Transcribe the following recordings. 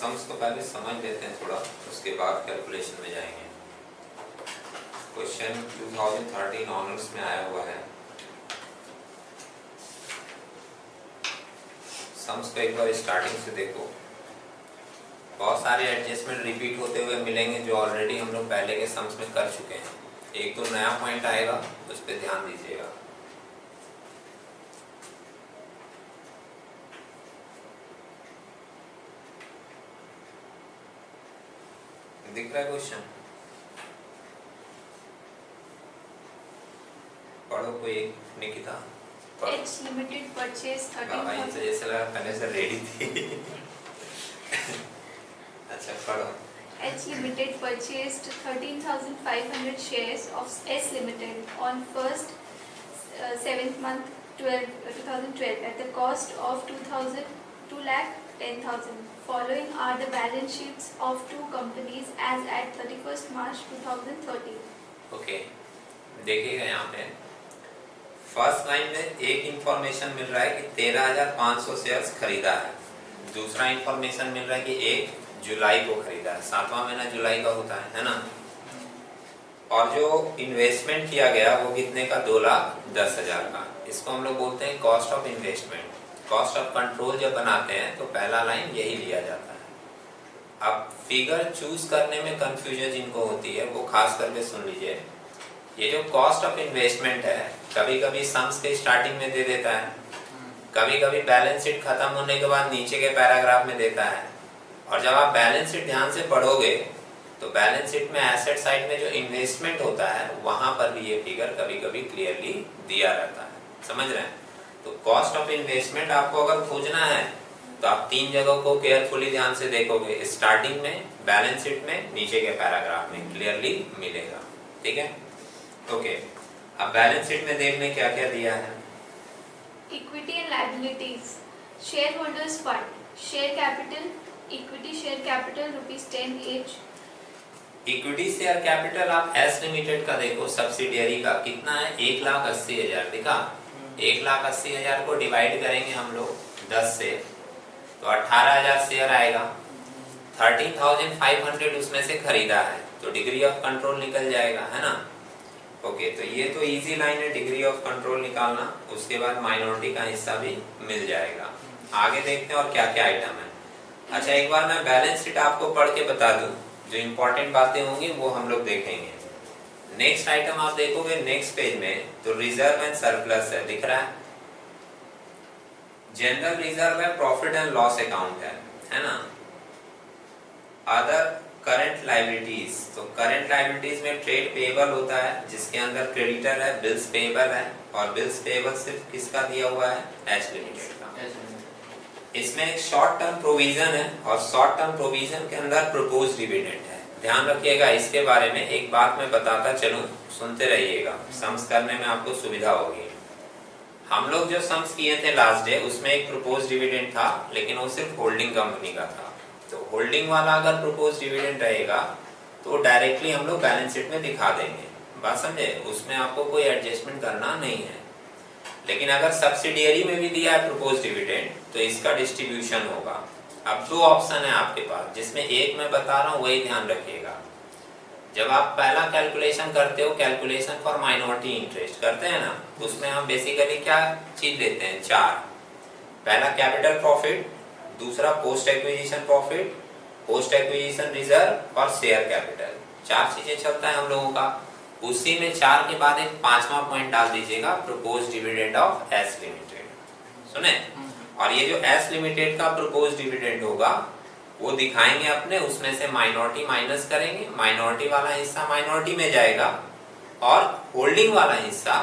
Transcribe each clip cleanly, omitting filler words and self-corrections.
Sums को पहले समझ लेते हैं थोड़ा, उसके बाद कैलकुलेशन में जाएंगे। क्वेश्चन 2013 ऑनर्स में आया हुआ है। सम्स को एक बार स्टार्टिंग से देखो। बहुत सारे एडजस्टमेंट रिपीट होते हुए मिलेंगे जो ऑलरेडी हम लोग पहले के सम्स में कर चुके हैं। एक तो नया पॉइंट आएगा, उस पर ध्यान दीजिएगा। दिख रहा है क्वेश्चन? पढ़ो कोई निकिता। H limited purchase 13,000. जैसे लगा पहले से रेडी थी। अच्छा पढ़ो। H Limited purchased 13,500 shares of S Limited on 1st 7th month 2012 at the cost of 2,10,000. Following are the balance sheets of two companies as at 31st March 2013. Okay, देखिएगा यहाँ पे फर्स्ट लाइन में एक information मिल रहा है कि 13,500 shares खरीदा है। दूसरा इंफॉर्मेशन मिल रहा है कि 1 जुलाई को खरीदा है। 7वां महीना जुलाई का होता है ना। और जो इन्वेस्टमेंट किया गया वो कितने का? 2,10,000 का। इसको हम लोग बोलते हैं cost of investment. Cost of control जब बनाते हैं तो पहला लाइन यही लिया जाता है। अब फिगर चूज करने में कंफ्यूजन जिनको होती है वो खास करके सुन लीजिए। ये जो कॉस्ट ऑफ इन्वेस्टमेंट है कभी कभी सम्स के स्टार्टिंग में दे देता है, कभी कभी बैलेंस शीट खत्म होने के बाद नीचे के पैराग्राफ में देता है। और जब आप बैलेंस शीट ध्यान से पढ़ोगे तो बैलेंस शीट में एसेट साइड में जो इन्वेस्टमेंट होता है वहां पर भी ये फिगर कभी कभी क्लियरली दिया रहता है। समझ रहे हैं? तो कॉस्ट ऑफ इन्वेस्टमेंट आपको अगर खोजना है तो आप 3 जगहों को केयरफुली ध्यान से देखोगे। स्टार्टिंग में, बैलेंस शीट में, नीचे के पैराग्राफ में क्लियरली मिलेगा। ठीक है, ओके। अब बैलेंस शीट में देखने क्या क्या दिया है। Equity and liabilities. Shareholders fund. Share capital. Equity share capital ₹10 each. Equity share capital आप एस लिमिटेड का देखो, सब्सिडियरी का कितना है? 1,80,000 दिखा। 1,80,000 को डिवाइड करेंगे हम लोग 10 से तो 18,000 शेयर आएगा। 13,500 उसमें से खरीदा है तो डिग्री ऑफ कंट्रोल निकल जाएगा, है ना। ओके, तो ये तो इजी लाइन है डिग्री ऑफ कंट्रोल निकालना। उसके बाद माइनॉरिटी का हिस्सा भी मिल जाएगा। आगे देखते हैं और क्या क्या आइटम है। अच्छा, एक बार मैं बैलेंस शीट आपको पढ़ के बता दूं, जो इंपॉर्टेंट बातें होंगी वो हम लोग देखेंगे। नेक्स्ट आइटम आप देखोगे नेक्स्ट पेज में तो रिजर्व एंड सरप्लस है, दिख रहा है। जनरल रिजर्व है, प्रॉफिट एंड लॉस अकाउंट है ना। अदर करंट लायबिलिटीज, तो करंट लायबिलिटीज में ट्रेड पेएबल होता है जिसके अंदर क्रेडिटर है, बिल्स पेएबल है। और बिल्स पेएबल सिर्फ किसका दिया हुआ है? एच लिमिटेड का। इसमें एक शॉर्ट टर्म प्रोविजन है और शॉर्ट टर्म प्रोविजन के अंदर प्रपोज्ड डिविडेंड है। ध्यान रखिएगा, इसके बारे में एक बात मैं बताता चलूं, सुनते रहिएगा, सम्स करने में आपको सुविधा होगी। हम लोग जो सम्स किए थे लास्ट डे उसमें एक प्रपोज्ड डिविडेंड था, लेकिन वो सिर्फ होल्डिंग कंपनी का था। तो होल्डिंग वाला अगर प्रपोज्ड डिविडेंड रहेगा तो डायरेक्टली हम लोग बैलेंस शीट में दिखा देंगे। बात समझे? उसमें आपको कोई एडजस्टमेंट करना नहीं है। लेकिन अगर सब्सिडियरी में भी दिया है प्रपोज्ड डिविडेंड तो इसका डिस्ट्रीब्यूशन होगा। अब 2 ऑप्शन है आपके पास, जिसमें एक मैं बता रहा हूँ वही ध्यान रखिएगा। जब आप पहला कैलकुलेशन करते हो, कैलकुलेशन फॉर माइनॉरिटी इंटरेस्ट करते हैं ना, उसमें हम बेसिकली क्या चीज लेते हैं? 4। पहला कैपिटल प्रॉफिट, दूसरा post acquisition profit, post acquisition reserve और शेयर कैपिटल। 4 चीजें चलता है हम लोगों का। उसी में 4 के बाद एक 5वां पॉइंट डाल दीजिएगा, proposed dividend of S limited. सुने? और ये जो एस लिमिटेड का प्रपोज्ड डिविडेंड होगा वो दिखाएंगे अपने, उसमें से माइनॉरिटी माइनस करेंगे। माइनॉरिटी वाला हिस्सा माइनॉरिटी में जाएगा और होल्डिंग वाला हिस्सा,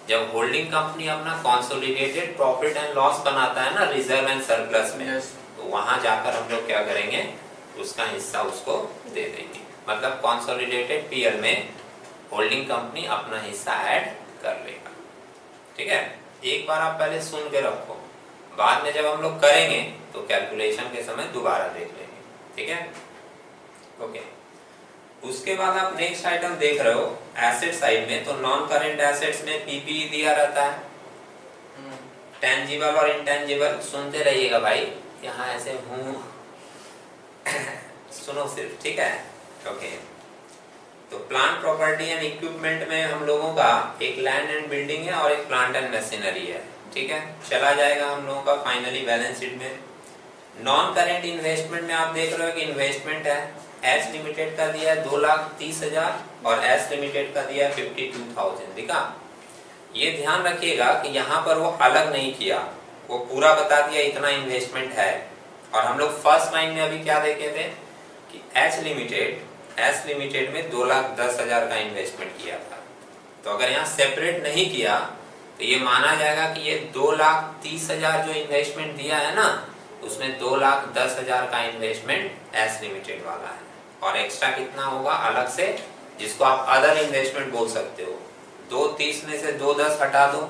जब होल्डिंग कंपनी अपना कंसोलिडेटेड प्रॉफिट एंड लॉस बनाता है ना रिजर्व एंड सरप्लस में, तो वहां जाकर हम लोग क्या करेंगे? उसका हिस्सा उसको दे देंगे। मतलब कंसोलिडेटेड पीएल में होल्डिंग कंपनी अपना हिस्सा ऐड कर लेगा। ठीक है, एक बार आप पहले सुन के रखो, बाद में जब हम लोग करेंगे तो कैलकुलेशन के समय दोबारा देख लेंगे। ठीक है, ओके। उसके बाद आप नेक्स्ट आइटम देख रहे हो एसेट साइड में, तो नॉन करेंट एसेट्स में पीपीई दिया रहता है, टेंजिबल और इंटेंजिबल। सुनते रहिएगा भाई, यहाँ ऐसे हूँ सुनो सिर्फ, ठीक है। ओके, तो प्लांट प्रॉपर्टी एंड इक्विपमेंट में हम लोगों का एक लैंड एंड बिल्डिंग है और एक प्लांट एंड मशीनरी है, ठीक है। चला जाएगा हम लोगों का फाइनली बैलेंस शीट में। नॉन करेंट इन्वेस्टमेंट में आप देख रहे हो कि इन्वेस्टमेंट है, एस लिमिटेड का दिया है 2,30,000 और एस लिमिटेड का दिया है 52,000, दिखा। ये ध्यान रखिएगा कि यहाँ पर वो अलग नहीं किया, वो पूरा बता दिया इतना इन्वेस्टमेंट है। और हम लोग फर्स्ट लाइन में अभी क्या देखे थे कि एस लिमिटेड में 2,10,000 का इन्वेस्टमेंट किया था। तो अगर यहाँ सेपरेट नहीं किया तो ये माना जाएगा कि ये 2,30,000 जो इन्वेस्टमेंट दिया है ना, उसमें 2,10,000 का इन्वेस्टमेंट एस लिमिटेड वाला है। और एक्स्ट्रा कितना होगा अलग से, जिसको आप अदर इन्वेस्टमेंट बोल सकते हो। 2,30 में से 2,10 हटा दो,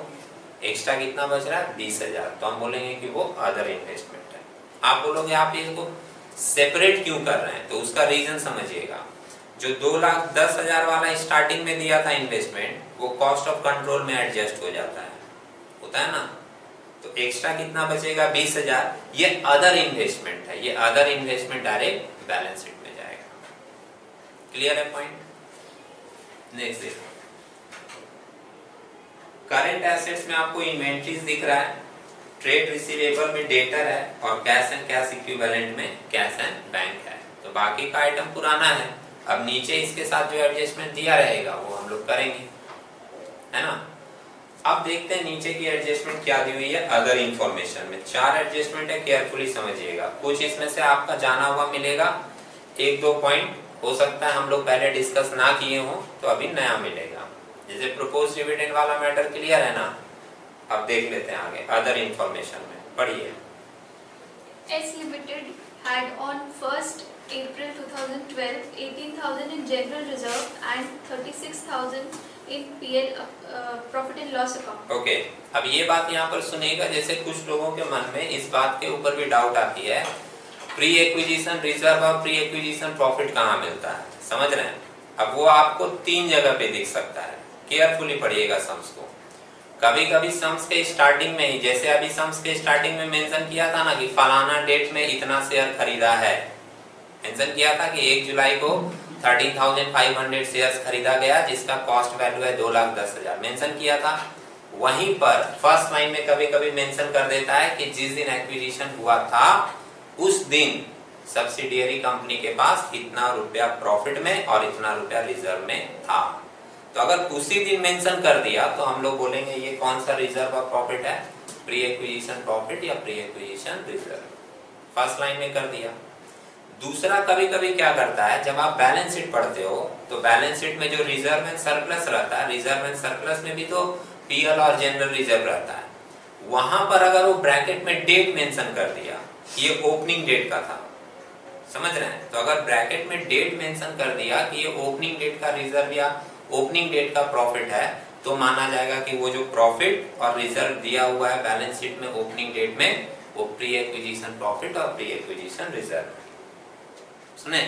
एक्स्ट्रा कितना बच रहा है 20,000, तो हम बोलेंगे कि वो अदर इन्वेस्टमेंट है। आप बोलोगे आप इसको सेपरेट क्यों कर रहे हैं, तो उसका रीजन समझिएगा। जो 2,10,000 वाला स्टार्टिंग में दिया था इन्वेस्टमेंट, वो कॉस्ट ऑफ कंट्रोल में एडजस्ट हो जाता है, होता है ना। तो एक्स्ट्रा कितना बचेगा 20,000, ये अदर इन्वेस्टमेंट है। ये other investment direct balance sheet में जाएगा। क्लियर है पॉइंट? नेक्स्ट देखो, करंट एसेट्स में आपको इन्वेंट्रीज दिख रहा है, ट्रेड रिसीवेबल में डेटर है और कैश एंड कैश इक्विवेलेंट में कैश एंड बैंक है। तो बाकी का आइटम पुराना है। अब नीचे इसके साथ जो एडजस्टमेंट दिया रहेगा वो हम लोग करेंगे, है ना। अब देखते हैं नीचे की एडजस्टमेंट क्या दी हुई है। अदर इंफॉर्मेशन में 4 एडजस्टमेंट है, केयरफुली समझिएगा। कुछ इसमें से आपका जाना हुआ मिलेगा, 1-2 पॉइंट हो सकता है हम लोग पहले डिस्कस ना किए हो, तो अभी नया मिलेगा। जैसे प्रोपोज डिविडेंड वाला मैटर क्लियर है ना। अब देख लेते हैं आगे अदर इंफॉर्मेशन में, पढ़िए। S limited had on 1st April 2012 18,000 in general reserve and 36,000 in PL profit and loss account. Okay, अब ये बात यहाँ पर सुनिएगा। जैसे कुछ लोगों के मन में इस बात के ऊपर भी डाउट आती है, प्री एक्विजिशन रिजर्व और प्री एक्विजिशन प्रॉफिट कहाँ मिलता है, समझ रहे हैं। अब वो आपको 3 जगह पे दिख सकता है, केयरफुली पढ़िएगा सम्स को। कभी कभी सम्स के स्टार्टिंग में ही, जैसे अभी सम्स के स्टार्टिंग में मेंशन किया था ना कि फलाना डेट में इतना शेयर खरीदा है, मेंशन किया था कि 1 जुलाई को 13,500 शेयर्स खरीदा गया जिसका कॉस्ट वैल्यू है 2,10,000, मेंशन किया था। वहीं पर फर्स्ट लाइन में कभी कभी मेंशन कर देता है कि जिस दिन एक्विजिशन हुआ था उस दिन सब्सिडियरी कंपनी के पास इतना रुपया प्रॉफिट में और इतना रुपया रिजर्व में था। तो अगर उसी दिन मेंशन कर दिया तो हम लोग बोलेंगे ये कौन सा रिजर्व और प्रॉफिट है, प्री एक्विजिशन प्रॉफिट या pre acquisition reserve. First line में कर दिया। दूसरा, कभी कभी क्या करता है, जब आप बैलेंस शीट पढ़ते हो तो बैलेंस शीट में जो रिजर्व एंड सरप्लस रहता है, रिजर्व एंड सरप्लस में भी तो पीएल और जनरल रिजर्व रहता है। वहां पर अगर वो ब्रैकेट में डेट मेंशन कर दिया, ये ओपनिंग डेट का था, समझ रहे हैं। तो अगर ब्रैकेट में डेट मेंशन कर दिया कि ये ओपनिंग डेट का रिजर्व या ओपनिंग डेट का प्रॉफिट है, तो माना जाएगा कि वो जो प्रॉफिट और रिजर्व दिया हुआ है बैलेंस शीट में ओपनिंग डेट में, वो प्री एक्विजिशन प्रॉफिट और प्री एक्विजिशन रिजर्व, सुने।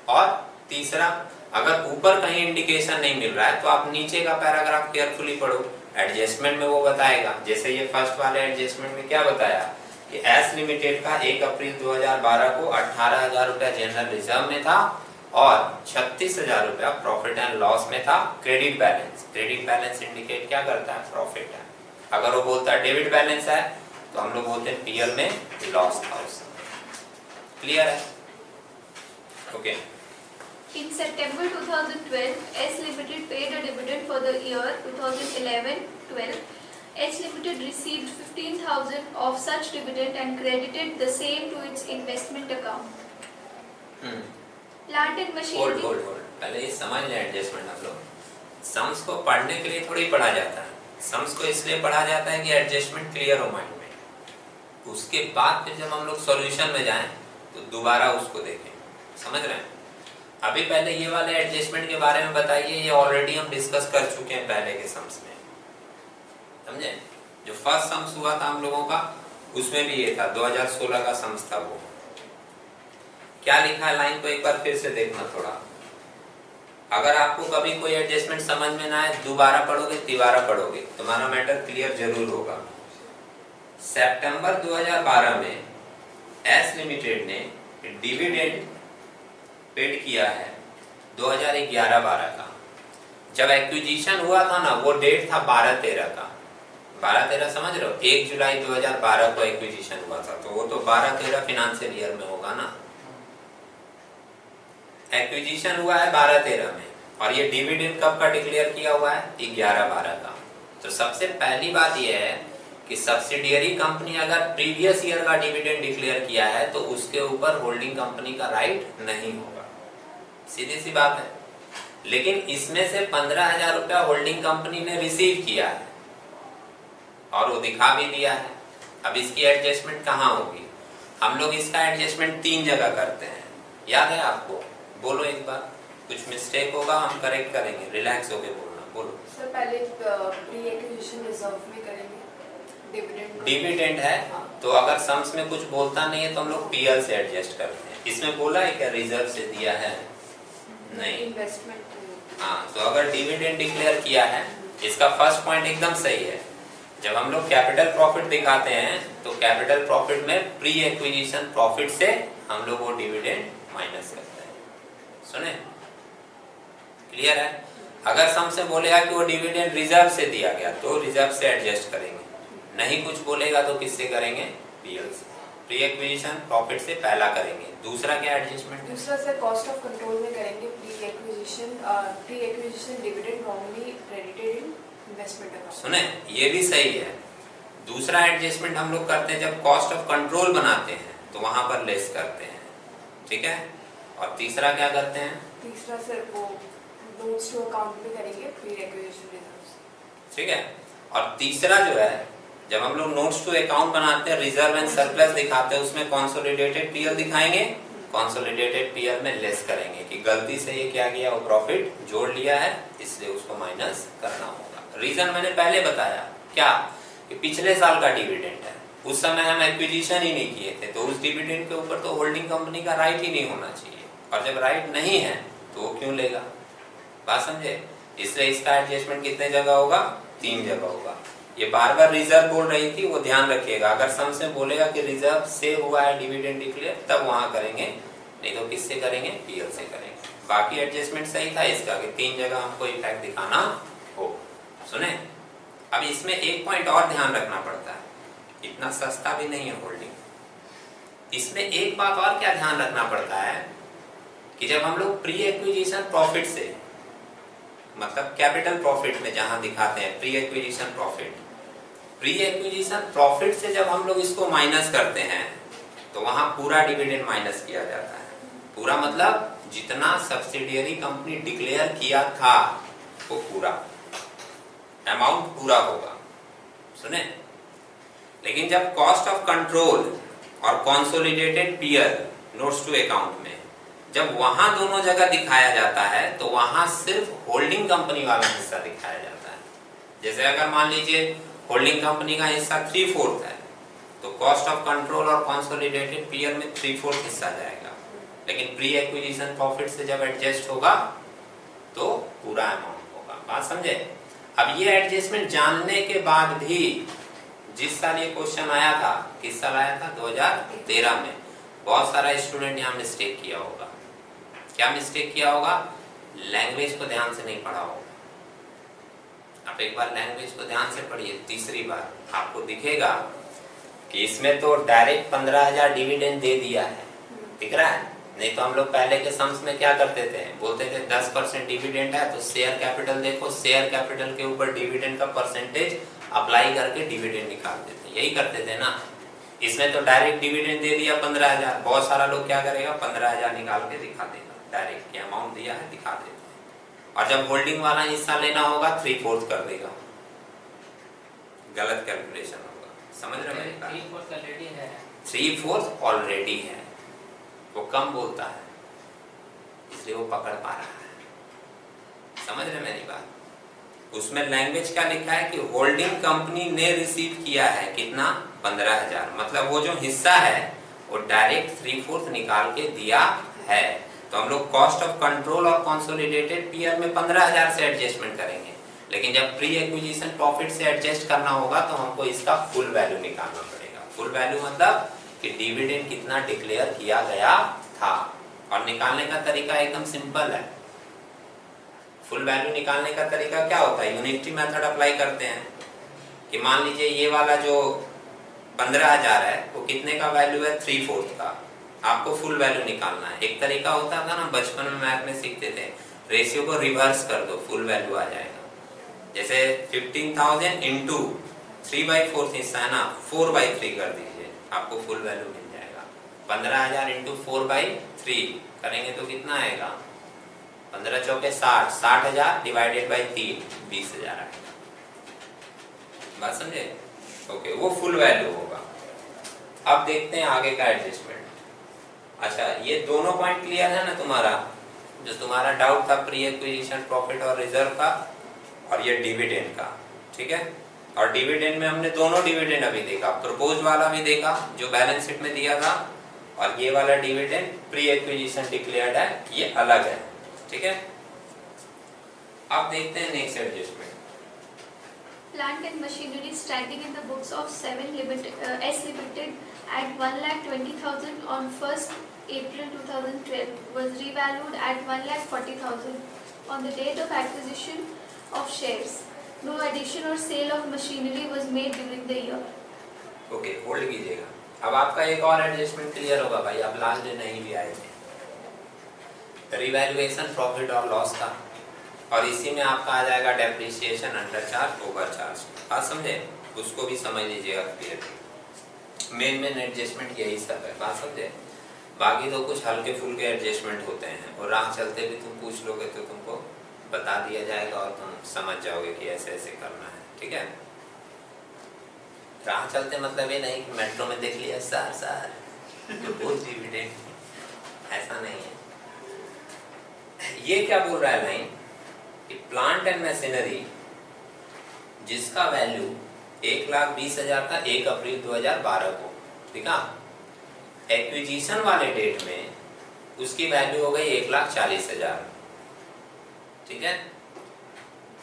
और तीसरा, अगर ऊपर कहीं इंडिकेशन नहीं मिल रहा है तो आप नीचे का पैराग्राफ केयरफुली पढ़ो, एडजस्टमेंट में वो बताएगा। जैसे ये फर्स्ट वाले एडजस्टमेंट में क्या बताया कि एस लिमिटेड का 1 अप्रैल 2012 को 18,000 रुपया जनरल रिजर्व में था और 36,000 रुपया प्रॉफिट एंड लॉस में था। क्रेडिट बैलेंस इंडिकेट क्या करता है, प्रॉफिट है। अगर वो बोलता है डेबिट बैलेंस है तो हम लोग बोलते हैं पीएल में लॉस था उसमें। क्लियर है? Okay. In September 2012, S Limited paid a dividend for the year 2011-12. H Limited received 15,000 of such dividend and credited the same to its investment account. Plant and machinery. Hold पहले ये समझ लें adjustment. हम लोग sums को पढ़ने के लिए थोड़ी पढ़ा जाता है, सम्स को इसलिए पढ़ा जाता है कि एडजस्टमेंट क्लियर हो माइंड में। उसके बाद फिर जब हम लोग सॉल्यूशन में जाएं तो दोबारा उसको देखें, समझ रहे हैं। अभी पहले ये वाले एडजस्टमेंट के बारे में बताइए, ये ऑलरेडी हम डिस्कस कर चुके हैं पहले के सम्स में, समझे। जो फर्स्ट सम्स हुआ था हम लोगों का उसमें भी ये था, 2016 का सम्स था। वो क्या लिखा है लाइन को एक बार फिर से देखना थोड़ा। अगर आपको कभी कोई एडजस्टमेंट समझ में ना आए, दोबारा पढ़ोगे तिबारा पढ़ोगे, तुम्हारा मैटर क्लियर जरूर होगा। सितंबर 2012 में एस लिमिटेड ने डिविडेंड पेड किया है 2011-12 का। जब एक्विजिशन हुआ था ना, वो डेट था 12-13 का। 12-13 समझ रहे हो, 1 जुलाई 2012 को एक्विजिशन हुआ था, तो वो तो 12-13 फाइनेंशियल ईयर में होगा ना। एक्विजिशन हुआ है 12-13 में, और ये डिविडेंड कब का डिक्लेयर किया हुआ है? 11-12 का। तो सबसे पहली बात यह है कि सब्सिडियरी कंपनी अगर प्रीवियस ईयर का डिविडेंड डिक्लेयर किया है तो उसके ऊपर होल्डिंग कंपनी का राइट नहीं होगा, सीधी सी बात है। लेकिन इसमें से 15,000 रुपया होल्डिंग कंपनी ने रिसीव किया है और वो दिखा भी दिया है। अब इसकी एडजस्टमेंट कहाँ होगी? हम लोग इसका एडजस्टमेंट 3 जगह करते हैं, याद है आपको? बोलो एक बार, कुछ मिस्टेक होगा हम करेक्ट करेंगे, रिलैक्स होके बोलना। बोलो सर। पहले प्री एक्विजिशन रिजर्व में करेंगे, डिविडेंड है। हाँ। तो अगर सम्स में कुछ बोलता नहीं है तो हम लोग पीएल से एडजस्ट करते हैं। इसमें बोला है क्या रिजर्व से दिया है? नहीं, इन्वेस्टमेंट। हाँ, तो अगर डिविडेंड डिक्लेयर किया है, इसका फर्स्ट पॉइंट एकदम सही है। जब हम लोग कैपिटल प्रॉफिट दिखाते हैं तो कैपिटल प्रॉफिट में प्री एक्विजिशन प्रॉफिट से हम लोग वो डिविडेंड माइनस करते हैं। सुने? क्लियर है? अगर सम से बोलेगा कि वो डिविडेंड रिजर्व से दिया गया तो रिजर्व से एडजस्ट करेंगे, नहीं कुछ बोलेगा तो किससे करेंगे? पीएल से। प्री एक्विजिशन प्रॉफिट से पहला करेंगे। दूसरा क्या एडजस्टमेंट? दूसरा सर कॉस्ट ऑफ कंट्रोल में करेंगे pre acquisition dividend wrongly credited in investment account. सुने, ये भी सही है। दूसरा एडजस्टमेंट हम लोग करते हैं जब कॉस्ट ऑफ कंट्रोल बनाते हैं तो वहां पर लेस करते हैं, ठीक है? और तीसरा क्या करते हैं? तीसरा सर वो नोट्स टू अकाउंट में करेंगे प्री एक्विजिशन रिजर्व्स, ठीक है? और तीसरा जो है, जब हम लोग नोट्स टू अकाउंट बनाते हैं, रिजर्व एंड सरप्लस दिखाते हैं, उसमें कंसोलिडेटेड पीएल दिखाएंगे, कंसोलिडेटेड पीएल में लेस करेंगे कि गलती से ये क्या किया, वो प्रॉफिट जोड़ लिया है, इसलिए उसको माइनस करना होगा। रीजन मैंने पहले बताया, क्या कि पिछले साल का डिविडेंड है, उस समय हम एक्विजिशन ही नहीं किए थे, तो उस डिविडेंड के ऊपर तो होल्डिंग कंपनी का राइट ही नहीं होना चाहिए, और जब राइट नहीं है तो वो क्यों लेगा? बात समझे? इसलिए इसका एडजस्टमेंट कितने जगह होगा? 3 जगह होगा। ये बार बार रिजर्व बोल रही थी, वो ध्यान रखिएगा। अगर सम से बोलेगा कि रिजर्व से हुआ है डिविडेंड डिक्लेयर, तब वहां करेंगे, नहीं तो किससे करेंगे? पीएल से करेंगे। बाकी एडजस्टमेंट सही था इसका कि 3 जगह हमको इफेक्ट दिखाना हो। सुने, अब इसमें एक पॉइंट और ध्यान रखना पड़ता है, इतना सस्ता भी नहीं है होल्डिंग। इसमें एक बात और क्या ध्यान रखना पड़ता है कि जब हम लोग प्री एक्विजिशन प्रॉफिट से, मतलब कैपिटल प्रॉफिट में जहां दिखाते हैं pre acquisition profit, pre acquisition profit से जब हम लोग इसको माइनस करते हैं तो वहां पूरा डिविडेंड माइनस किया जाता है। पूरा मतलब जितना सब्सिडियरी कंपनी डिक्लेयर किया था वो पूरा अमाउंट पूरा होगा। सुने? लेकिन जब कॉस्ट ऑफ कंट्रोल और consolidated PL notes to account में जब वहां दोनों जगह दिखाया जाता है तो वहां सिर्फ होल्डिंग कंपनी वाला हिस्सा दिखाया जाता है। जैसे अगर मान लीजिए होल्डिंग कंपनी का हिस्सा 3/4 है तो कॉस्ट ऑफ कंट्रोल और कंसोलिडेटेड पीएल में 3/4 हिस्सा जाएगा, लेकिन प्री एक्विजिशन प्रॉफिट से जब एडजस्ट होगा तो पूरा अमाउंट होगा। बात समझे? अब ये एडजस्टमेंट जानने के बाद भी जिस साल ये क्वेश्चन आया था, किस साल आया था? 2013 में, बहुत सारा स्टूडेंट यहाँ मिस्टेक किया होगा। क्या मिस्टेक किया होगा? लैंग्वेज को ध्यान से नहीं पढ़ा होगा। आप एक बार लैंग्वेज को ध्यान से पढ़िए, तीसरी बार आपको दिखेगा कि इसमें तो डायरेक्ट 15,000 डिविडेंड दे दिया है, दिख रहा है? नहीं तो हम लोग पहले के सम्स में क्या करते थे, बोलते थे 10% डिविडेंड है तो शेयर कैपिटल देखो, शेयर कैपिटल के ऊपर डिविडेंड का परसेंटेज अप्लाई करके डिविडेंड निकालते थे, यही करते थे ना। इसमें तो डायरेक्ट डिविडेंड दे दिया 15,000, बहुत सारा लोग क्या करेगा, 15,000 निकाल के दिखा देगा, डायरेक्ट अमाउंट दिया है दिखा देगा। और जब होल्डिंग वाला हिस्सा लेना होगा 3/4 कर देगा, गलत कैलकुलेशन होगा। समझ रहे मेरी बात? 3/4 ऑलरेडी है, वो कम बोलता है इसलिए वो पकड़ पा रहा है। समझ रहे मेरी बात? उसमें लैंग्वेज क्या लिखा है कि होल्डिंग कंपनी ने रिसीव किया है कितना? 15,000, मतलब वो जो हिस्सा है वो डायरेक्ट 3/4 निकाल के दिया है। तो हम लोग कॉस्ट ऑफ कंट्रोल और कंसोलिडेटेड पीएल में 15,000 से एडजस्टमेंट करेंगे, लेकिन जब प्री एक्विजिशन प्रॉफिट से एडजस्ट करना होगा तो हमको इसका फुल वैल्यू निकालना पड़ेगा। फुल वैल्यू मतलब कि डिविडेंड कितना डिक्लेयर किया गया था, और निकालने का तरीका एकदम सिंपल है। फुल वैल्यू निकालने का तरीका क्या होता है, यूनिटी मेथड अप्लाई करते हैं कि मान लीजिए ये वाला जो 15,000 है वो कितने का वैल्यू है, 3/4 का। आपको फुल वैल्यू निकालना है। एक तरीका होता था ना, बचपन में मैथ में सीखते थे, रेशियो को रिवर्स कर दो, फुल वैल्यू आ जाएगा। जैसे 15,000 इंटू 3/4 हिस्सा है ना, 4/3 कर दीजिए, आपको फुल वैल्यू मिल जाएगा। 15,000 इंटू 4/3 करेंगे तो कितना आएगा, 15 चौके 60, 60,000 डिवाइडेड बाई 3, 20,000 आएगा। बात समझे? ओके, वो फुल वैल्यू होगा। अब देखते हैं आगे का एडजस्टमेंट। अच्छा, ये दोनों पॉइंट क्लियर है ना तुम्हारा? जो तुम्हारा डाउट था प्री एक्विजिशन प्रॉफिट और रिजर्व का, और ये डिविडेंड का, ठीक है। और डिविडेंड में हमने दोनों डिविडेंड अभी देखा, प्रपोज वाला भी देखा जो बैलेंस शीट में दिया था, और ये वाला डिविडेंड प्री एक्विजिशन डिक्लेयर्ड है, ये अलग है, ठीक है। अब देखते हैं next adjustment. Plant and machinery standing in the books of S Limited at 1,20,000 on 1st April 2012 was revalued at 1,40,000 on the date of acquisition of shares. No addition or sale of machinery was made during the year. Okay, hold कीजिएगा। अब आपका एक और adjustment clear होगा भाई, अब last day नहीं भी आए थे। रिवैल्यूएशन प्रॉफिट और लॉस का, और इसी में आपका आ जाएगा depreciation, under charge, over charge. बात समझे? उसको भी समझ लीजिएगा क्लियर। मेन एडजस्टमेंट यही सब है, बात समझे? बाकी तो कुछ हल्के फुल्के एडजस्टमेंट होते हैं, और राह चलते भी तुम पूछ लोगे तो तुमको बता दिया जाएगा और तुम समझ जाओगे कि ऐसे ऐसे करना है, ठीक है। राह चलते मतलब ये नहीं कि मेट्रो में देख लिया सर तो बहुत डिविडेंड, ऐसा नहीं है। ये क्या बोल रहा है लाइन कि प्लांट एंड मशीनरी जिसका वैल्यू 1,20,000 था 1 अप्रैल 2012 को, ठीक है, एक्विजिशन वाले डेट में उसकी वैल्यू हो गई 1,40,000, ठीक है।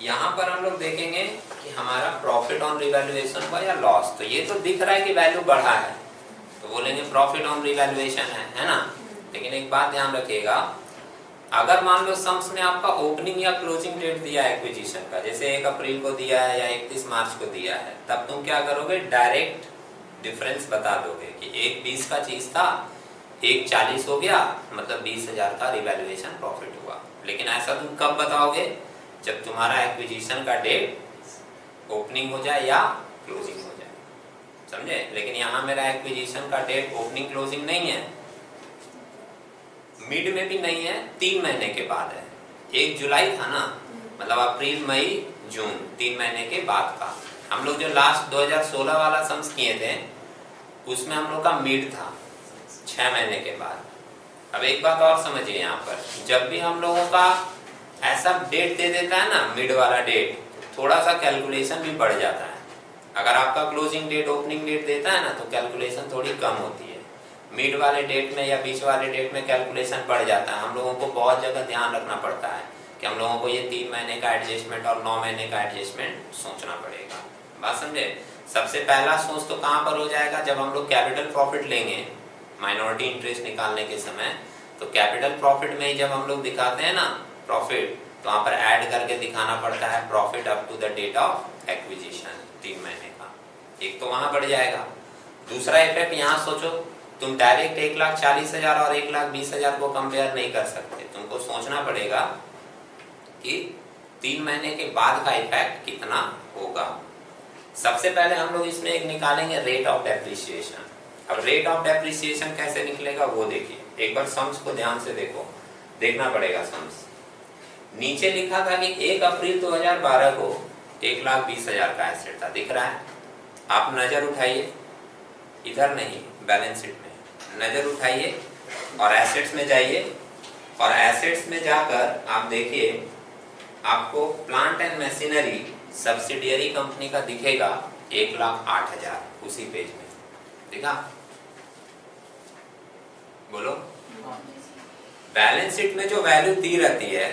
यहाँ पर हम लोग देखेंगे कि हमारा प्रॉफिट ऑन रिवैल्यूएशन हुआ या लॉस, तो ये तो दिख रहा है कि वैल्यू बढ़ा है, तो बोलेंगे प्रॉफिट ऑन रिवैल्यूएशन है ना। लेकिन एक बात ध्यान रखिएगा, अगर मान लो सम्स में आपका ओपनिंग या क्लोजिंग डेट दिया है एक्विजिशन का, जैसे 1 अप्रैल को दिया है या 31 मार्च को दिया है, तब तुम क्या करोगे, डायरेक्ट डिफरेंस बता दोगे कि 1,20 का चीज था 1,40 हो गया, मतलब 20,000 का रिवैल्यूएशन प्रॉफिट हुआ। लेकिन ऐसा तुम कब बताओगे, जब तुम्हारा एक्विजिशन का डेट ओपनिंग हो जाए या क्लोजिंग हो जाए, समझे। लेकिन यहाँ मेरा एक्विजिशन का डेट ओपनिंग क्लोजिंग नहीं है, मिड में भी नहीं है, 3 महीने के बाद है। 1 जुलाई था ना, मतलब अप्रैल मई जून 3 महीने के बाद का। हम लोग जो लास्ट 2016 वाला सम्स किए थे उसमें हम लोग का मिड था 6 महीने के बाद। अब एक बात और समझिए, यहाँ पर जब भी हम लोगों का ऐसा डेट दे देता है ना, मिड वाला डेट, थोड़ा सा कैलकुलेशन भी बढ़ जाता है। अगर आपका क्लोजिंग डेट ओपनिंग डेट देता है ना, तो कैलकुलेशन थोड़ी कम होती है। मिड वाले डेट में या बीच वाले डेट में कैलकुलेशन बढ़ जाता है। हम लोगों को बहुत जगह ध्यान रखना पड़ता है कि हम लोगों को ये 3 महीने का एडजस्टमेंट और 9 महीने का एडजस्टमेंट सोचना पड़ेगा। बात समझे? सबसे पहला सोच तो कहाँ पर हो जाएगा, जब हम लोग कैपिटल प्रॉफिट लेंगे माइनॉरिटी इंटरेस्ट निकालने के समय, तो कैपिटल प्रॉफिट में ही जब हम लोग दिखाते हैं ना प्रॉफिट, तो वहाँ पर ऐड करके दिखाना पड़ता है profit up to the date of acquisition 3 महीने का। एक तो वहां बढ़ जाएगा। दूसरा इफेक्ट यहाँ सोचो, तुम डायरेक्ट 1,40,000 और 1,20,000 को कंपेयर नहीं कर सकते, तुमको सोचना पड़ेगा कि 3 महीने के बाद का इफेक्ट कितना होगा। सबसे पहले हम लोग इसमें एक निकालेंगे रेट ऑफ डेप्रिसिएशन। अब रेट ऑफ डेप्रिसिएशन कैसे निकलेगा वो देखिए, एक बार सम्स को ध्यान से देखो, देखना पड़ेगा सम्स। नीचे लिखा था कि 1 अप्रैल 2012 को 1,20,000 का एसेट था, दिख रहा है? आप नजर उठाइए, इधर नहीं बैलेंस शीट में नजर उठाइए और एसेट्स में जाइए, और एसेट्स में जाकर आप देखिए आपको plant and machinery subsidiary company का दिखेगा 1,08,000 उसी पेज में, दिखा? बोलो। बैलेंस शीट में जो वैल्यू दी रहती है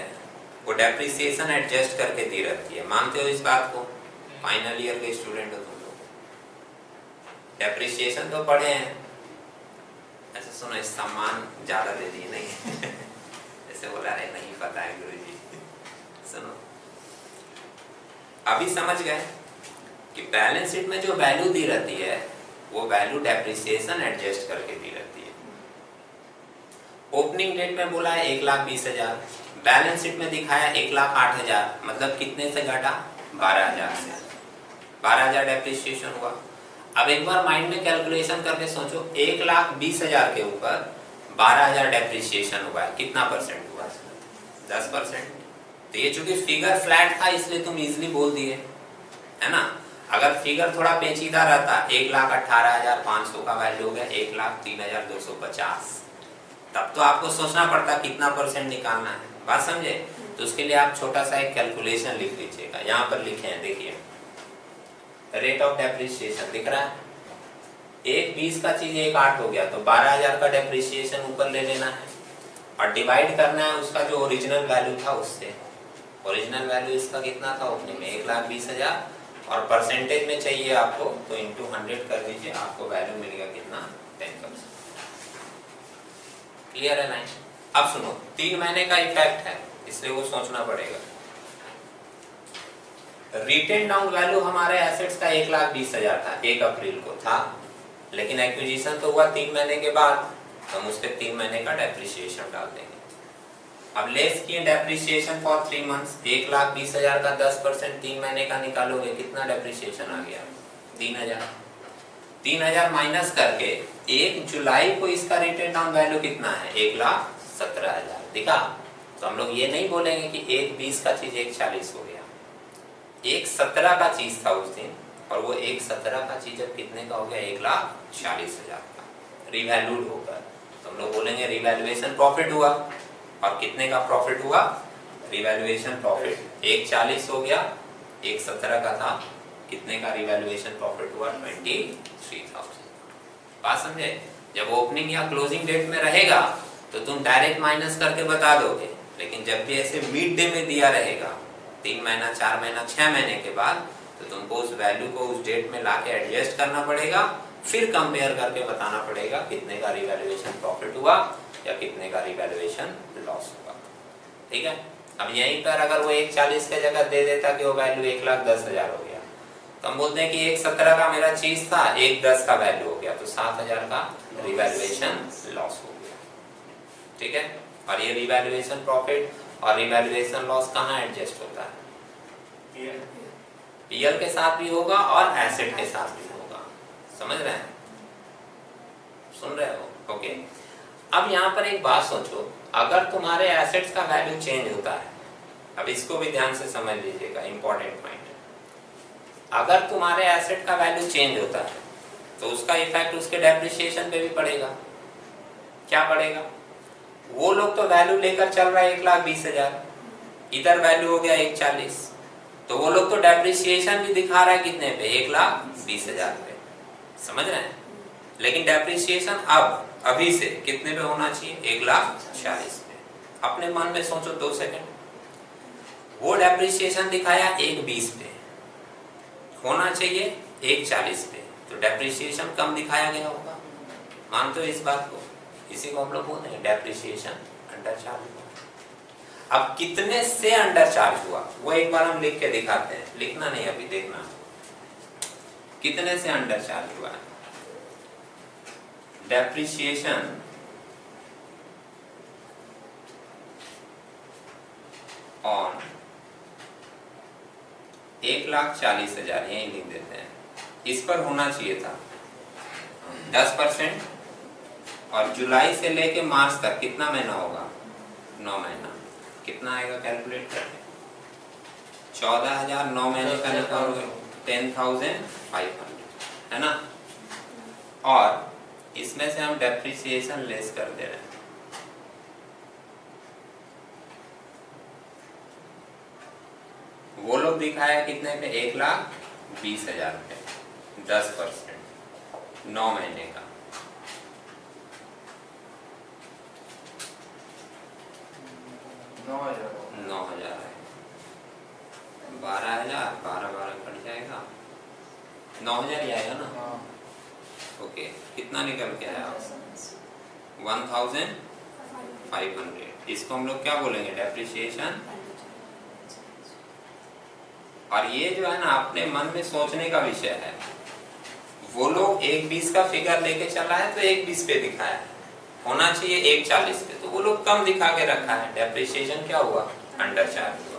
वो डेप्रिसिएशन एडजस्ट करके दी रहती है, मानते हो इस बात को? फाइनल ईयर के स्टूडेंट हो तुम लोग, डेप्रिसिएशन तो पढ़े हैं, ऐसा सुनो इस सम्मान ज़्यादा दे दिए नहीं ऐसे बोला रहे नहीं पता है गुरुजी। सुनो अभी समझ गए कि बैलेंस शीट में जो वैल्यू दी रहती है वो वैल्यू डेप्रिसिएशन एडजस्ट करके दी रहती है। ओपनिंग डेट में बोला है 1,20,000, बैलेंस शीट में दिखाया 1,08,000, मतलब कितने से घटा 12,000 से, 12,000 डेप्रिसिएशन हुआ। अब एक बार माइंड में कैलकुलेशन करके सोचो 1,20,000 के ऊपर 12,000 डेप्रिसिएशन हुआ है, कितना परसेंट हुआ? 10%। तो ये चूंकि फिगर फ्लैट था इसलिए तुम इजीली बोल दिए, है ना। अगर फिगर थोड़ा पेचीदा रहता 1,18,500 का वैल्यू हो गया 1,03,250, तब तो आपको सोचना पड़ता कितना परसेंट निकालना है। बात समझे? तो उसके लिए आप छोटा सा एक कैलकुलेशन लिख लीजिएगा। यहाँ पर लिखे हैं देखिए, रेट ऑफ डेप्रिसिएशन दिख रहा है, 1,20 का चीज 1,08 हो गया तो 12,000 का डेप्रिसिएशन ऊपर ले लेना है और डिवाइड करना है उसका जो ओरिजिनल वैल्यू था उससे। ओरिजिनल वैल्यू इसका कितना था ओपनिंग में 1,20,000 और परसेंटेज में चाहिए आपको तो इंटू 100 कर दीजिए, आपको वैल्यू मिलेगा कितना 10%। क्लियर है लाइन? अब सुनो 3 महीने का इफेक्ट है इसलिए वो सोचना पड़ेगा। रिटेन डाउन वैल्यू हमारे एसेट्स का 1,20,000 था, 1 अप्रैल को था, लेकिन एक्विजिशन तो हुआ 3 महीने के बाद, हम उस पर 3 महीने का डेप्रिसिएशन डाल देंगे। अब लेस किए डेप्रिसिएशन फॉर 3 मंथ्स, 1,20,000 का 10% 3 महीने का निकालोगे कितना डेप्रिसिएशन आ गया 3,000। 3,000 माइनस करके 1 जुलाई को इसका रिटेन डाउन वैल्यू कितना है 1,17,000 दिखा। तो हम लोग ये नहीं बोलेंगे कि 1,20 का चीज 1,40 हो गया, 1,17 का चीज था उस दिन और वो 1,17 का चीज अब कितने का हो गया 1,40,000 का रिवैल्यूड होकर, तो हम लोग बोलेंगे रिवैल्यूएशन प्रॉफिट हुआ। और कितने का प्रॉफिट हुआ रिवैल्यूएशन प्रॉफिट 1,40 हो गया, 1,17 का था, कितने का रिवैल्यूएशन प्रॉफिट हुआ 23,000। बात समझे? जब ओपनिंग या क्लोजिंग डेट में रहेगा तो तुम डायरेक्ट माइनस करके बता दोगे, लेकिन जब भी ऐसे मिड डे में दिया रहेगा 3 महीना 4 महीना 6 महीने के बाद तो तुमको उस वैल्यू को उस डेट में लाके एडजस्ट करना पड़ेगा, फिर कंपेयर करके बताना पड़ेगा कितने का रिवैल्यूएशन प्रॉफिट हुआ या कितने का रिवैल्यूएशन लॉस हुआ। ठीक है? अब यहीं पर अगर वो 1,40 के जगह दे देता कि वो वैल्यू 1,10,000 हो गया तो हम बोलते हैं कि 1,17 का मेरा चीज था 1,10 का वैल्यू हो गया तो 7,000 का रिवैल्यूएशन लॉस हो गया। ठीक है? और ये रिवैल्यूएशन प्रॉफिट और रिवैल्यूएशन लॉस कहाँ एडजस्ट होता है? पीएल के साथ भी होगा और एसेट के साथ भी होगा। समझ रहे हैं? सुन रहे हो? ओके। अब यहाँ पर एक बात सोचो, अगर तुम्हारे एसेट्स का वैल्यू चेंज होता है, अब इसको भी ध्यान से समझ लीजिएगा, इंपॉर्टेंट पॉइंट है। अगर तुम्हारे एसेट का वैल्यू चेंज होता है तो उसका इफेक्ट उसके डेप्रिसिएशन पे भी पड़ेगा। क्या पड़ेगा? वो लोग तो वैल्यू लेकर चल रहा है 1,20,000, इधर वैल्यू हो गया 1,40, तो वो लोग तो डेप्रिसिएशन भी दिखा रहा है कितने पे 1,20,000 पे। समझ रहे हैं? लेकिन डेप्रिसिएशन अब अभी से कितने पे होना चाहिए 1,40,000 पे। अपने मन में सोचो 2 सेकंड, वो डेप्रिसिएशन दिखाया 1,20 पे, होना चाहिए 1,40 पे, तो डेप्रिसिएशन कम दिखाया गया होगा। मानते हो इस बात को? इसी को हम लोग बोलते हैं डेप्रिसिएशन अंडर चार्ज हुआ। अब कितने से अंडर चार्ज हुआ वो एक बार हम लिख के दिखाते हैं, लिखना नहीं अभी, देखना कितने से अंडर चार्ज हुआ। डेप्रिसिएशन ऑन 1,40,000 यही लिख देते हैं, इस पर होना चाहिए था 10%। और जुलाई से लेके मार्च तक कितना महीना होगा 9 महीना, कितना आएगा कैलकुलेट करके 14,000 9 महीने का निकालोगे 10,500 है ना। और इसमें से हम डेप्रिसिएशन लेस कर दे रहे हैं, वो लोग दिखाया कितने पे 1,20,000 पे 10% 9 महीने का 9,000 है, 12,000 12 कट जाएगा 9,000 ही आएगा ना। ओके, कितना निकल के आया 1500। इसको हम लोग क्या बोलेंगे, डेप्रिसिएशन। और ये जो है ना अपने मन में सोचने का विषय है। वो लोग 1.20 का फिगर लेके चला है तो 1.20 पे दिखाया है, होना चाहिए 1.40 पे, तो वो लोग कम दिखा के रखा है। डेप्रिसिएशन क्या हुआ, अंडर चार्ज हुआ।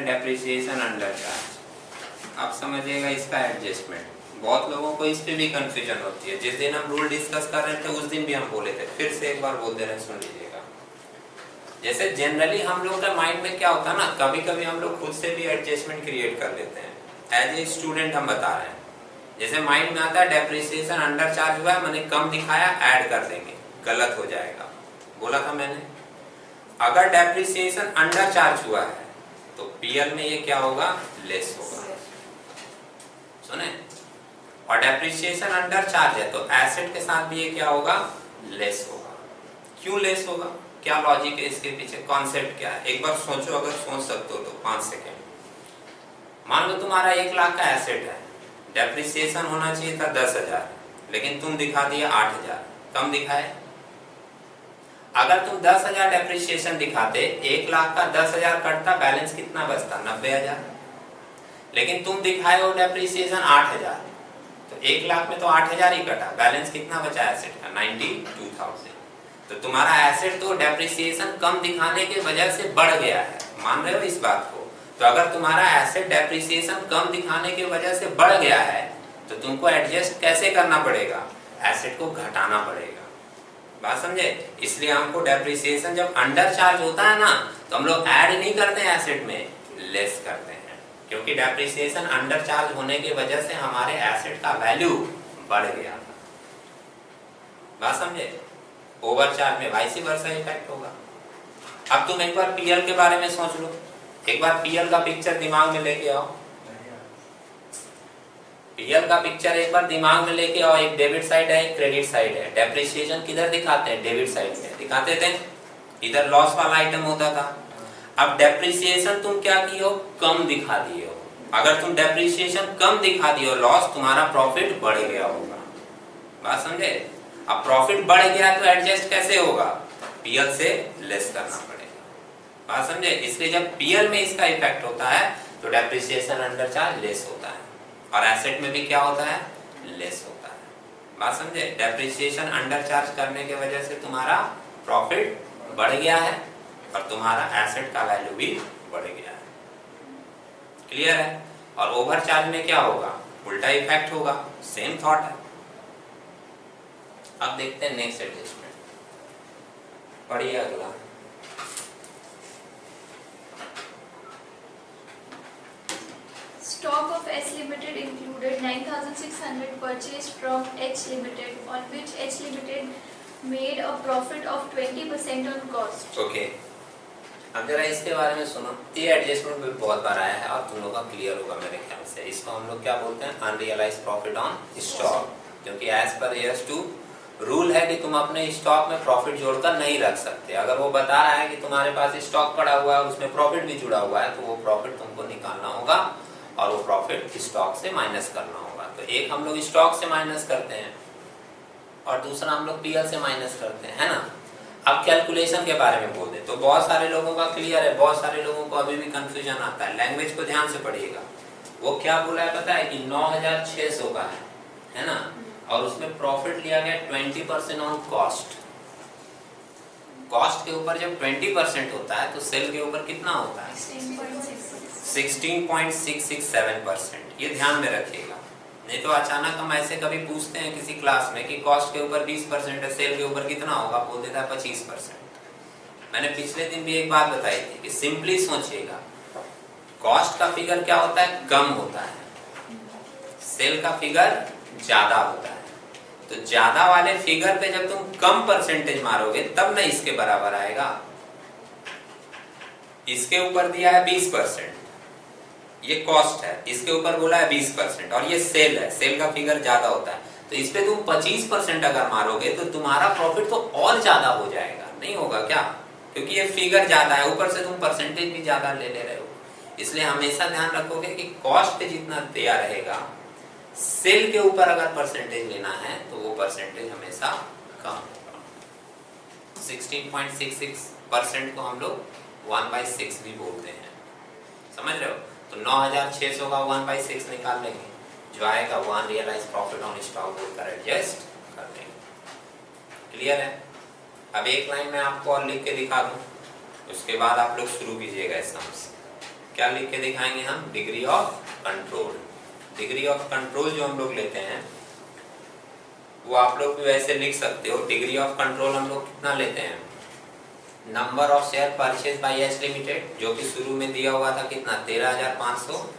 Depreciation under charge. आप समझिएगा इसका एडजस्टमेंट। बहुत लोगों को इस पे भी कंफ्यूजन होती है। जिस दिन हम रूल डिस्कस कर रहे थे उस दिन भी हम बोले थे, फिर से एक बार बोल दे रहे हैं, सुन लीजिएगा। जैसे जनरली हम लोग का माइंड में क्या होता है ना, कभी कभी हम लोग खुद से भी एडजस्टमेंट क्रिएट कर लेते हैं। एज ए स्टूडेंट हम बता रहे हैं, जैसे माइंड में आता है डेप्रिसिएशन अंडर चार्ज हुआ है, मैंने कम दिखाया, ऐड कर देंगे, गलत हो जाएगा। बोला था मैंने, अगर डेप्रिसिएशन अंडर चार्ज हुआ है तो पीएल में ये क्या होगा, लेस होगा। सुने, और डेप्रिसिएशन अंडर चार्ज है तो एसेट के साथ भी ये क्या होगा, लेस होगा। क्यों लेस होगा, क्या लॉजिक है इसके पीछे, कॉन्सेप्ट क्या है, एक बार सोचो, अगर सोच सकते हो तो 5 सेकेंड। मान लो तुम्हारा 1 लाख का एसेट है, डेप्रिसिएशन होना चाहिए था 10,000, लेकिन तुम दिखा दिया 8,000, कम दिखाए। अगर तुम 10,000 डेप्रिसिएशन दिखाते, 1 लाख का 10,000 कटता, बैलेंस कितना बचता, 90,000। लेकिन तुम दिखाए हो डेप्रिसिएशन 8,000, तो 1 लाख में तो 8,000 ही कटा, बैलेंस कितना बचा एसेट का, 92,000। तो तुम्हारा एसेट तो डेप्रिसिएशन कम दिखाने की वजह से बढ़ गया है, मान रहे हो इस बात को। तो अगर तुम्हारा एसेट डेप्रिसिएशन कम दिखाने की वजह से बढ़ गया है तो तुमको एडजस्ट कैसे करना पड़ेगा, एसेट को घटाना पड़ेगा। बात समझे। इसलिए हमको डेप्रिसिएशन जब अंडर चार्ज होता है ना, तो हम लोग ऐड नहीं करते हैं एसेट में, लेस करते हैं, क्योंकि डेप्रिसिएशन अंडर चार्ज होने की वजह से हमारे एसेट का वैल्यू बढ़ गया था। बात समझे। ओवर चार्ज में वाइस वर्सा इफेक्ट होगा। अब तुम एक बार पीएल के बारे में सोच लो, एक बार पीएल का पिक्चर दिमाग में लेके आओ। पीएल का पिक्चर एक बार दिमाग में लेके आओ, एक डेबिट साइड है, एक क्रेडिट साइड है। डेप्रिसिएशन किधर दिखाते हैं, डेबिट साइड में दिखाते थे, इधर लॉस वाला आइटम होता था। अब डेप्रिसिएशन तुम क्या किए हो, कम दिखा दिए हो। अगर तुम डेप्रिसिएशन कम दिखा दिए हो, लॉस, तुम्हारा प्रॉफिट बढ़ गया होगा। बात समझे। अब प्रॉफिट बढ़ गया तो एडजस्ट कैसे होगा, पीएल से लेस करना पड़ेगा। बात समझे। इसलिए जब पीएल में इसका इफेक्ट होता है तो डेप्रिसिएशन अंडर चार्ज लेस होता है, और एसेट में भी क्या होता है, लेस होता है। बात समझे। डेप्रिसिएशन अंडर चार्ज करने की वजह से तुम्हारा प्रॉफिट बढ़ गया है और तुम्हारा एसेट का वैल्यू भी बढ़ गया है। क्लियर है। और ओवर चार्ज में क्या होगा, उल्टा इफेक्ट होगा। सेम थॉट है। अब देखते हैं नेक्स्ट एडजस्टमेंट। पढ़िए अगला। Stock of S Limited included 9,600 purchased from H Limited, on which H Limited made a profit of 20% on cost. Okay. अब जरा इसके बारे में सुनो। ये एडजस्टमेंट भी बहुत बार आया है और तुम लोग का क्लियर होगा मेरे ख्याल से। इसको हम लोग क्या बोलते हैं, अनरियलाइज्ड प्रॉफिट ऑन स्टॉक। क्योंकि as per years two rule है कि तुम अपने स्टॉक में प्रॉफिट जोड़कर नहीं रख सकते। अगर वो बता रहा है कि तुम्हारे पास स्टॉक पड़ा हुआ है, उसमें प्रॉफिट भी जुड़ा हुआ है, तो वो प्रॉफिट तुमको निकालना होगा और वो प्रॉफिट स्टॉक से माइनस करना होगा। तो एक हम लोग स्टॉक से माइनस करते हैं और दूसरा हम लोग पीएल से माइनस करते हैं, है ना। अब कैलकुलेशन के बारे में बोल दे तो बहुत सारे लोगों का क्लियर है, बहुत सारे लोगों को अभी भी कंफ्यूजन आता है। लैंग्वेज को ध्यान से पढ़िएगा। वो क्या बोला है पता है कि 9,600 का है ना, और उसमें प्रॉफिट लिया गया 20% ऑन कॉस्ट। कॉस्ट के ऊपर जब 20% होता है तो सेल के ऊपर कितना होता है, 16.667%। ये ध्यान में रखिएगा, नहीं तो अचानक हम ऐसे कभी पूछते हैं किसी क्लास में कि कॉस्ट के ऊपर 20% है, सेल के ऊपर कितना होगा, बोल देता है 25%। मैंने पिछले दिन भी एक बात बताई थी कि सिंपली सोचिएगा, कॉस्ट का फिगर क्या होता है, कम होता है, सेल का फिगर ज्यादा होता है। तो ज्यादा वाले फिगर पे जब तुम कम परसेंटेज मारोगे तब ना इसके बराबर आएगा। इसके ऊपर दिया है 20%, ये कॉस्ट है, इसके ऊपर बोला है 20% और ये सेल है, सेल का फिगर ज्यादा होता है। तो इस पे तुम 25% अगर मारोगे तो तुम्हारा प्रॉफिट तो और ज्यादा हो जाएगा, नहीं होगा क्या, क्योंकि ये फिगर ज्यादा है, ऊपर से तुम परसेंटेज भी ज्यादा ले रहे हो। इसलिए हमेशा ध्यान रखोगे कि कॉस्ट पे जितना दिया रहेगा, सेल के ऊपर अगर परसेंटेज लेना है तो वो परसेंटेज हमेशा कम होगा। 16.66% को हम लोग 1/6 भी बोलते हैं, समझ रहे हो। तो 9600 का 1/6 निकाल लेंगे, जो आएगा वो अनरियलाइज प्रॉफिट ऑन स्टॉक बोलकर एडजस्ट कर देंगे। क्लियर है। अब एक लाइन में आपको और लिख के दिखा दूं, उसके बाद आप लोग शुरू कीजिएगा सम्स। क्या लिख के दिखाएंगे हम? Degree of control. Degree of control जो हम लोग लेते हैं वो आप लोग भी वैसे लिख सकते हो। डिग्री ऑफ कंट्रोल हम लोग कितना लेते हैं? Number of share purchase by H limited, जो कि शुरू में दिया हुआ था कितना, 13,500,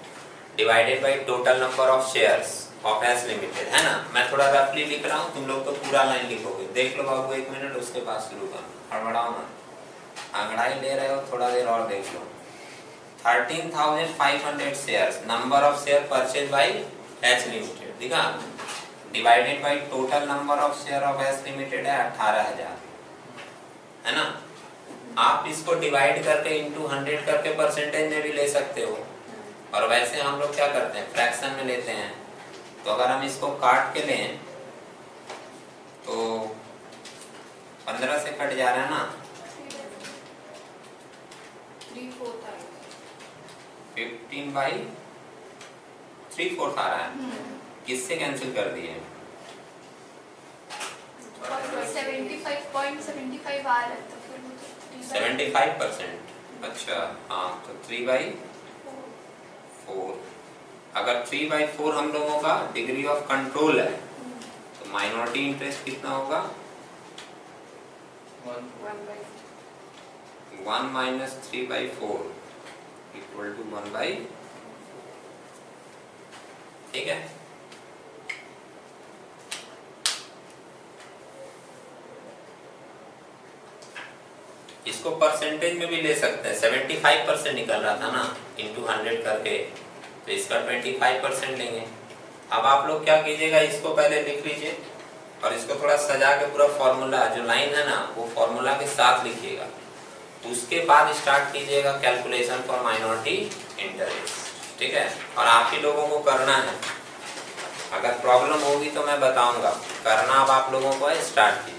divided by total number of shares of H limited, है ना। मैं थोड़ा रफली लिख रहा हूँ, तुम लोग तो पूरा लाइन लिखोगे। देख लो बाबू, 1 मिनट, उसके बाद शुरू करो, हड़बड़ाओ ना, अंगड़ाई ले रहे हो, थोड़ा देर और देख लो। 13,500 shares, number of share purchase by H limited, दिखा, divided by total number of share of H limited है 18,000, है ना। आप इसको डिवाइड करके इनटू 100 करके परसेंटेज में भी ले सकते हो, और वैसे हम लोग क्या करते हैं, फ्रैक्शन में लेते हैं। तो अगर हम इसको काट के लें तो 15 से कट जा रहा है ना, 15/3/4 आ रहा है। किससे कैंसिल कर दिए? 75.75 आ रहा है, तो फिर वो तो 75%। अच्छा हाँ, तो 3/4। अगर 3/4 हम लोगों का डिग्री ऑफ कंट्रोल है, तो माइनॉरिटी इंटरेस्ट कितना होगा? 1 माइनस 3/4 इक्वल टू 1/, ठीक है। इसको परसेंटेज में भी ले सकते हैं। 75% निकल रहा था ना, इंटू 100 करके, तो इसका 25% लेंगे। अब आप लोग क्या कीजिएगा, इसको पहले लिख लीजिए और इसको थोड़ा सजा के पूरा फॉर्मूला जो लाइन है ना, वो फॉर्मूला के साथ लिखिएगा। उसके बाद स्टार्ट कीजिएगा कैलकुलेशन फॉर माइनॉरिटी इंटरेस्ट, ठीक है। और आप ही लोगों को करना है, अगर प्रॉब्लम होगी तो मैं बताऊंगा, करना अब आप लोगों को है, स्टार्ट कीजिए।